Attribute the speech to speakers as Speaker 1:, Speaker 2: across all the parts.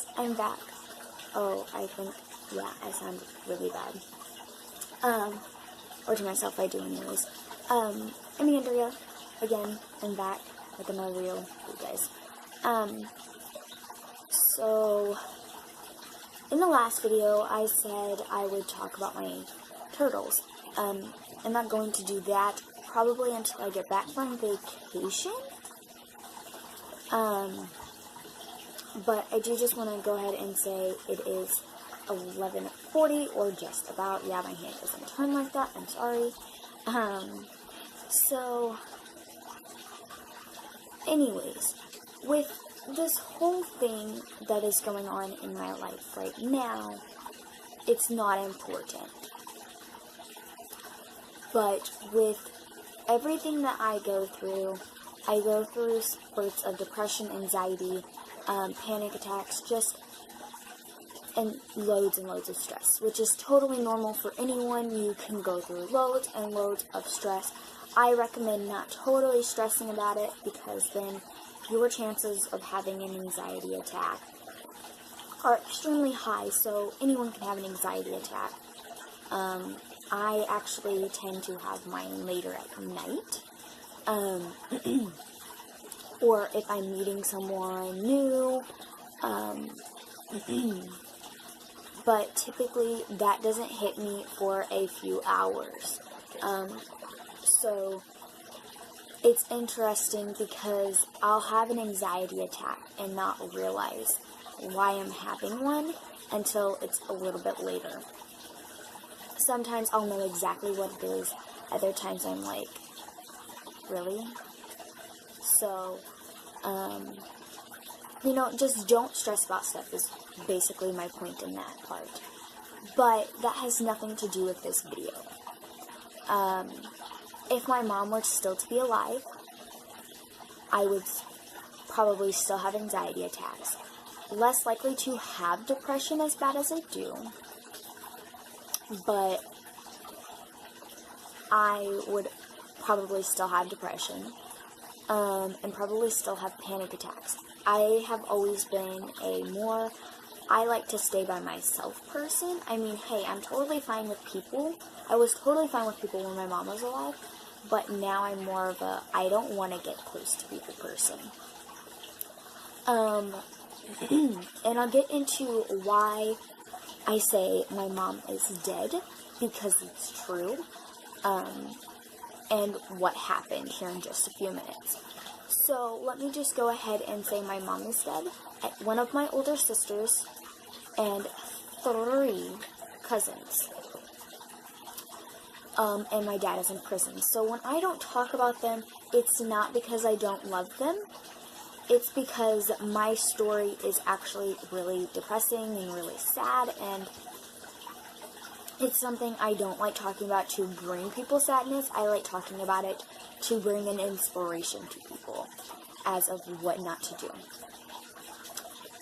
Speaker 1: guys, I'm back. Oh, I think, yeah, I sound really bad. Or to myself, I do anyways. I'm Andrea. Again, I'm back with another reel for you guys. So, in the last video, I said I would talk about my turtles. I'm not going to do that probably until I get back from vacation. But I do just want to go ahead and say it is 11:40 or just about. Yeah, my hand doesn't turn like that. I'm sorry. So, anyways, with this whole thing that is going on in my life right now, it's not important. But with everything that I go through spurts of depression, anxiety, panic attacks, and loads of stress, which is totally normal for anyone. You can go through loads and loads of stress. I recommend not totally stressing about it, because then your chances of having an anxiety attack are extremely high, so anyone can have an anxiety attack. I actually tend to have mine later at night, or if I'm meeting someone new, but typically that doesn't hit me for a few hours. So it's interesting because I'll have an anxiety attack and not realize why I'm having one until it's a little bit later. Sometimes I'll know exactly what it is. Other times I'm like, really? So, just don't stress about stuff is basically my point in that part. But that has nothing to do with this video. If my mom were still to be alive, I would probably still have anxiety attacks. Less likely to have depression as bad as I do, but I would probably still have depression, and probably still have panic attacks. I have always been I like to stay by myself person. I mean, hey, I'm totally fine with people. I was totally fine with people when my mom was alive, but now I'm more of a, I don't want to get close to people person. And I'll get into why I say my mom is dead, because it's true, and what happened here in just a few minutes. So let me just go ahead and say my mom is dead. One of my older sisters and 3 cousins. And my dad is in prison. So when I don't talk about them, it's not because I don't love them. It's because my story is actually really depressing and really sad, and it's something I don't like talking about to bring people sadness. I like talking about it to bring an inspiration to people as of what not to do.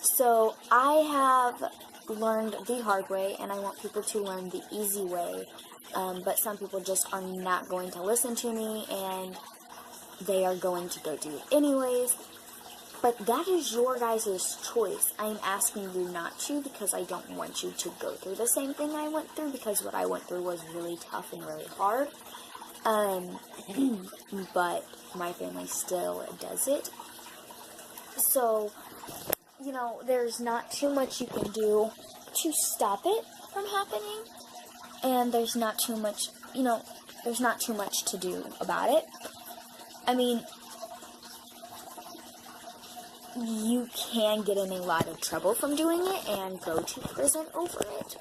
Speaker 1: So I have learned the hard way, and I want people to learn the easy way, but some people just are not going to listen to me, and they are going to go do it anyways. But that is your guys' choice. I'm asking you not to, because I don't want you to go through the same thing I went through, because what I went through was really tough and really hard. But my family still does it. So, there's not too much you can do to stop it from happening. And there's not too much, there's not too much to do about it. I mean, you can get in a lot of trouble from doing it and go to prison over it.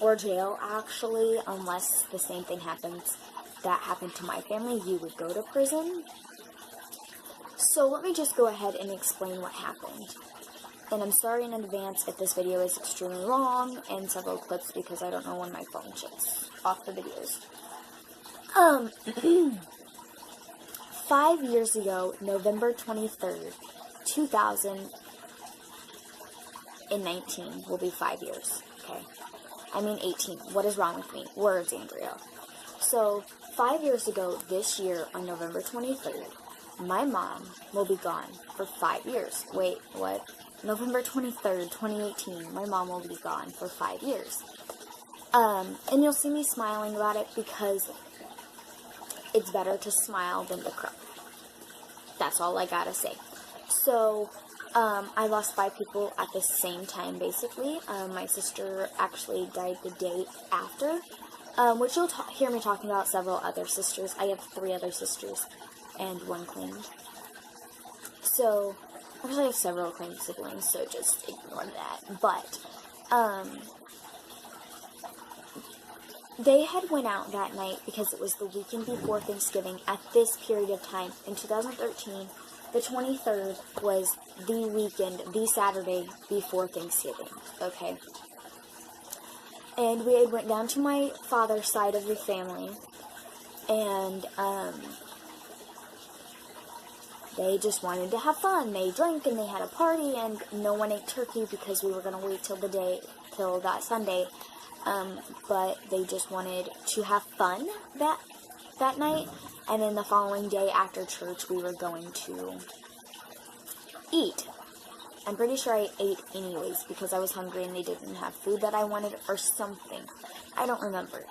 Speaker 1: Or jail, actually, unless the same thing happens that happened to my family, you would go to prison. So let me just go ahead and explain what happened. And I'm sorry in advance if this video is extremely long and several clips, because I don't know when my phone shuts off the videos. 5 years ago, November 23rd, 2019 will be 5 years, okay? I mean 18. What is wrong with me? Words, Andrea. So, 5 years ago this year, on November 23rd, my mom will be gone for 5 years. Wait, what? November 23rd, 2018, my mom will be gone for 5 years. And you'll see me smiling about it because it's better to smile than to cry. That's all I gotta say. So, I lost 5 people at the same time, basically. My sister actually died the day after, which you'll hear me talking about several other sisters. I have 3 other sisters and 1 claimed. So, actually I have several claimed siblings, so just ignore that. But, they had went out that night because it was the weekend before Thanksgiving. At this period of time, in 2013, the 23rd was the weekend, the Saturday before Thanksgiving, okay? And we had went down to my father's side of the family, and, they just wanted to have fun. They drank and they had a party, and no one ate turkey because we were going to wait till that Sunday. But they just wanted to have fun that night. And then the following day after church, we were going to eat. I'm pretty sure I ate anyways because I was hungry and they didn't have food that I wanted or something. I don't remember.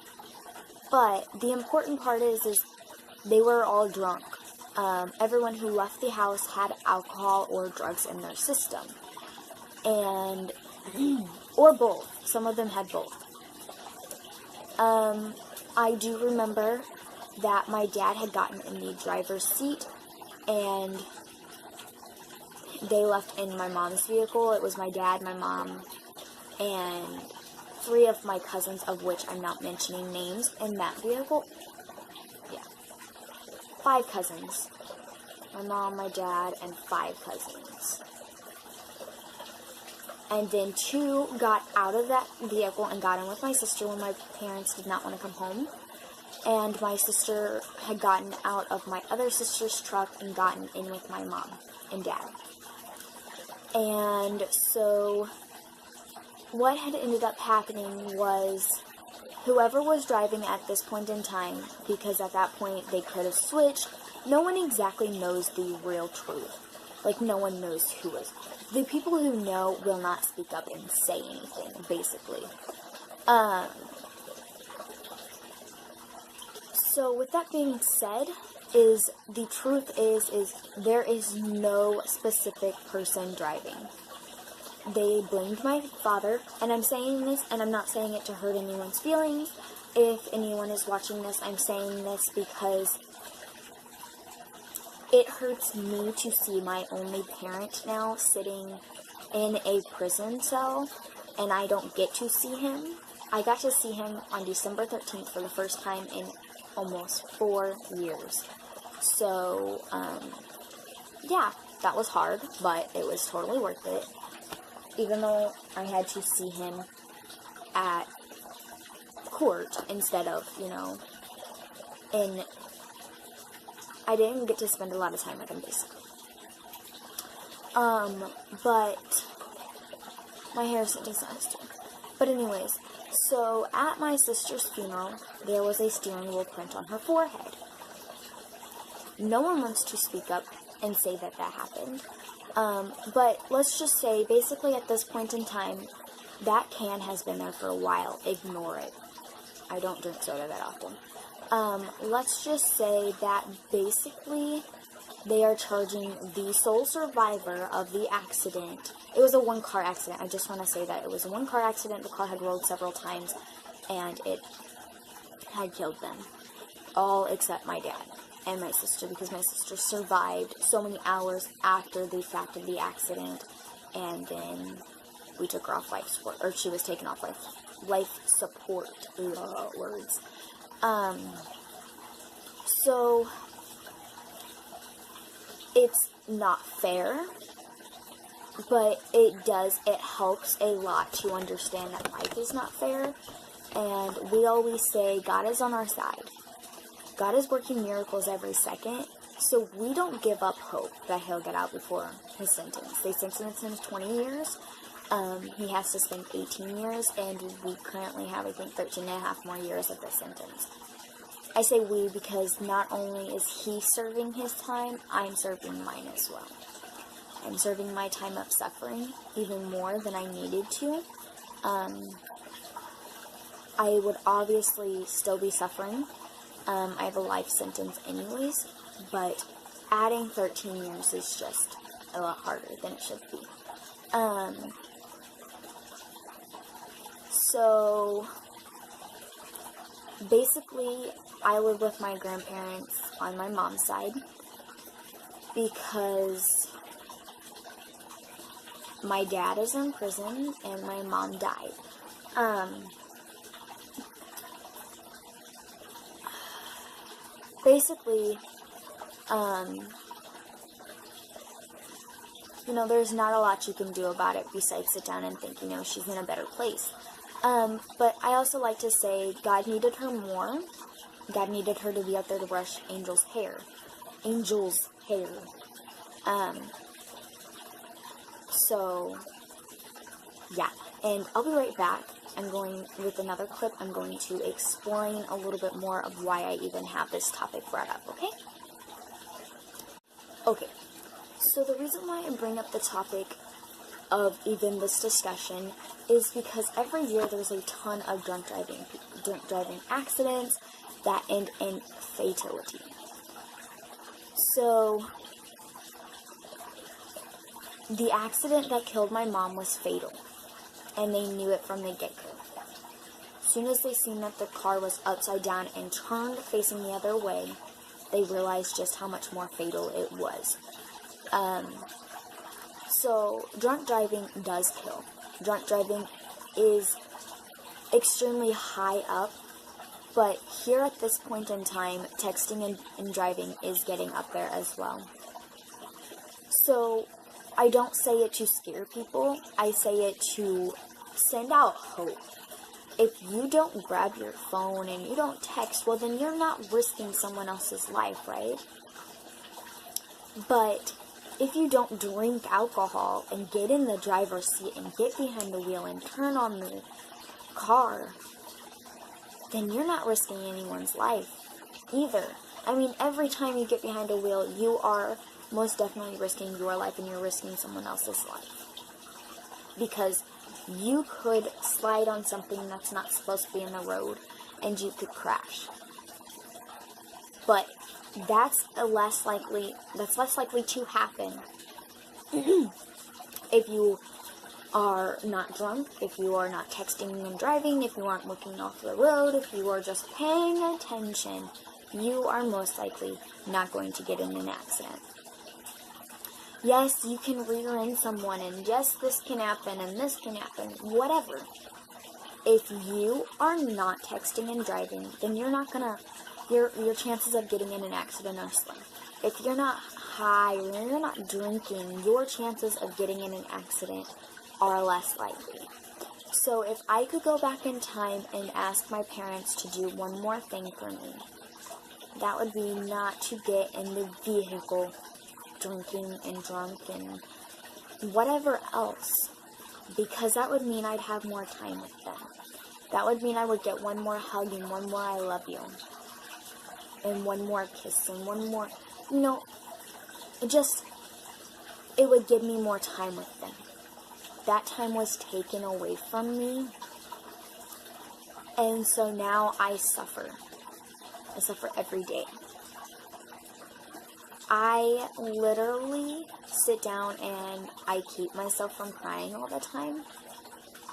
Speaker 1: But the important part is they were all drunk. Everyone who left the house had alcohol or drugs in their system. And, or both. Some of them had both. I do remember that my dad had gotten in the driver's seat, and they left in my mom's vehicle. It was my dad, my mom, and 3 of my cousins, of which I'm not mentioning names, in that vehicle. Yeah. 5 cousins. My mom, my dad, and 5 cousins. And then 2 got out of that vehicle and got in with my sister when my parents did not want to come home. And my sister had gotten out of my other sister's truck and gotten in with my mom and dad. And so what had ended up happening was whoever was driving at this point in time, because at that point they could have switched, no one exactly knows the real truth. Like, no one knows who is. The people who know will not speak up and say anything, basically. So with that being said, the truth is there is no specific person driving. They blamed my father, and I'm saying this, and I'm not saying it to hurt anyone's feelings. If anyone is watching this, I'm saying this because it hurts me to see my only parent now sitting in a prison cell, and I don't get to see him. I got to see him on December 13th for the first time in almost 4 years. So, yeah, that was hard, but it was totally worth it. Even though I had to see him at court instead of, I didn't get to spend a lot of time with him, basically. But my hair's a disaster. But anyways, so at my sister's funeral, there was a steering wheel print on her forehead. No one wants to speak up and say that happened. But let's just say, basically at this point in time, that can has been there for a while. Ignore it. I don't drink soda that often. Let's just say that basically they are charging the sole survivor of the accident. It was a 1-car accident. I just want to say that it was a 1-car accident. The car had rolled several times, and it had killed them. All except my dad and my sister, because my sister survived so many hours after the fact of the accident, and then we took her off life support, or she was taken off life support, words. So, it's not fair, but it helps a lot to understand that life is not fair, and we always say God is on our side. God is working miracles every second, so we don't give up hope that he'll get out before his sentence. They sentenced him to 20 years. He has to spend 18 years, and we currently have, I think, 13 and a half more years of this sentence. I say we because not only is he serving his time, I'm serving mine as well. and serving my time of suffering even more than I needed to, I would obviously still be suffering. I have a life sentence anyways, but adding 13 years is just a lot harder than it should be. So basically, I live with my grandparents on my mom's side because my dad is in prison and my mom died. Basically, there's not a lot you can do about it besides sit down and think, she's in a better place. But I also like to say God needed her more. God needed her to be out there to brush Angel's hair. So, yeah. And I'll be right back. I'm going with another clip. I'm going to explain a little bit more of why I even have this topic brought up, okay? Okay. So the reason why I bring up the topic of even this discussion is because every year there's a ton of drunk driving accidents that end in fatality. So the accident that killed my mom was fatal, and they knew it from the get-go. As soon as they seen that the car was upside down and turned facing the other way, they realized just how much more fatal it was. So drunk driving does kill. Drunk driving is extremely high up, but here at this point in time, texting and driving is getting up there as well. So I don't say it to scare people, I say it to send out hope. If you don't grab your phone and you don't text, well then you're not risking someone else's life, right? But if you don't drink alcohol and get in the driver's seat and get behind the wheel and turn on the car, then you're not risking anyone's life either. I mean, every time you get behind a wheel, you are most definitely risking your life and you're risking someone else's life. Because you could slide on something that's not supposed to be in the road and you could crash. But that's less likely to happen if you are not drunk, if you are not texting and driving, if you aren't looking off the road, if you are just paying attention, you are most likely not going to get in an accident. Yes, you can rear end someone, and yes, this can happen, and this can happen, whatever. If you are not texting and driving, then you're not gonna, your chances of getting in an accident are slim. If you're not high or you're not drinking, your chances of getting in an accident are less likely. So if I could go back in time and ask my parents to do one more thing for me, that would be not to get in the vehicle drinking and drunk and whatever else, because that would mean I'd have more time with them. That would mean I would get one more hug and one more I love you and one more kiss and one more, it would give me more time with them. That time was taken away from me, and so now I suffer. I suffer every day. I literally sit down and I keep myself from crying all the time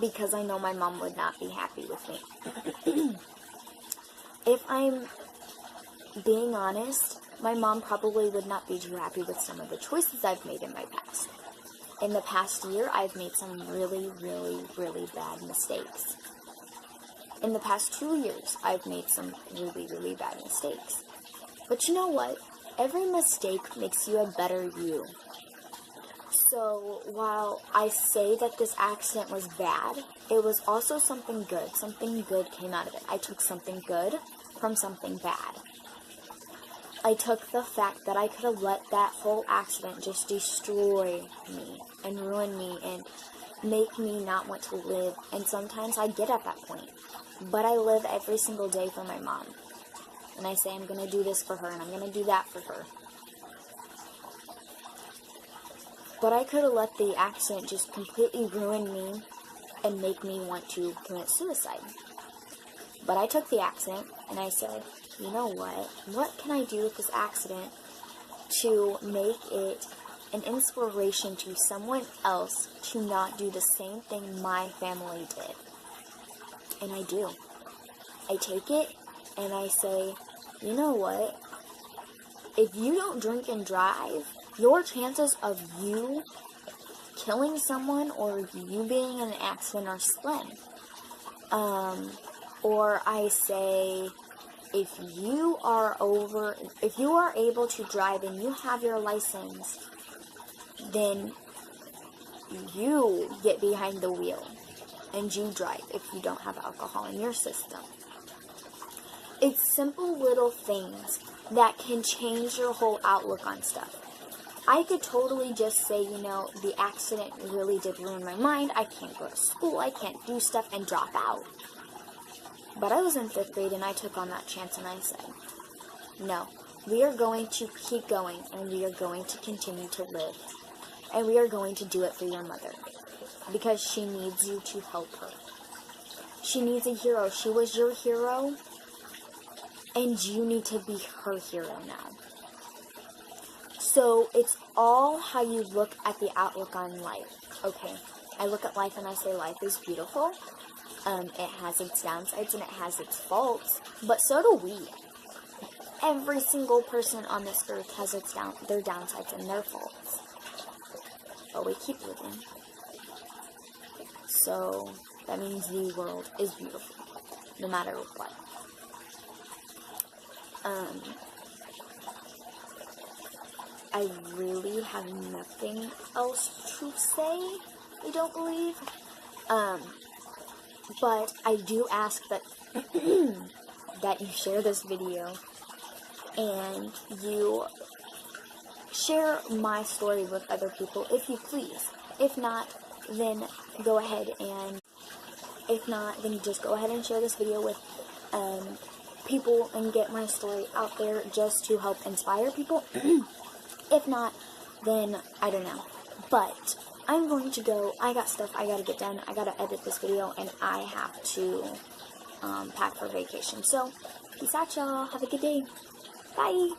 Speaker 1: because I know my mom would not be happy with me. If I'm being honest, my mom probably would not be too happy with some of the choices I've made in my past. In the past year, I've made some really, really, really bad mistakes. In the past 2 years, I've made some really, really bad mistakes. But you know what? Every mistake makes you a better you. So while I say that this accident was bad, it was also something good. Something good came out of it. I took something good from something bad. I took the fact that I could have let that whole accident just destroy me and ruin me and make me not want to live. And sometimes I get at that point. But I live every single day for my mom. And I say I'm going to do this for her and I'm going to do that for her. But I could have let the accident just completely ruin me and make me want to commit suicide. But I took the accident and I said, you know what? What can I do with this accident to make it an inspiration to someone else to not do the same thing my family did? And I do. I take it and I say, you know what? If you don't drink and drive, your chances of you killing someone or you being in an accident are slim. Or I say, if you are able to drive and you have your license, then you get behind the wheel and you drive if you don't have alcohol in your system. It's simple little things that can change your whole outlook on stuff. I could totally just say, you know, the accident really did ruin my mind. I can't go to school. I can't do stuff and drop out. But I was in 5th grade and I took on that chance and I said, no, we are going to keep going and we are going to continue to live. And we are going to do it for your mother. Because she needs you to help her. She needs a hero. She was your hero. And you need to be her hero now. So it's all how you look at the outlook on life. Okay, I look at life and I say life is beautiful. It has its downsides and it has its faults, but so do we. Every single person on this earth has their downsides and their faults. But we keep living. So that means the world is beautiful, no matter what. I really have nothing else to say, I don't believe. But I do ask that that you share this video and you share my story with other people if you please. If not, then go ahead and just go ahead and share this video with people and get my story out there just to help inspire people. If not, then I don't know. But I'm going to go. I got stuff I gotta get done. I gotta edit this video, and I have to pack for vacation. So, peace out, y'all. Have a good day. Bye.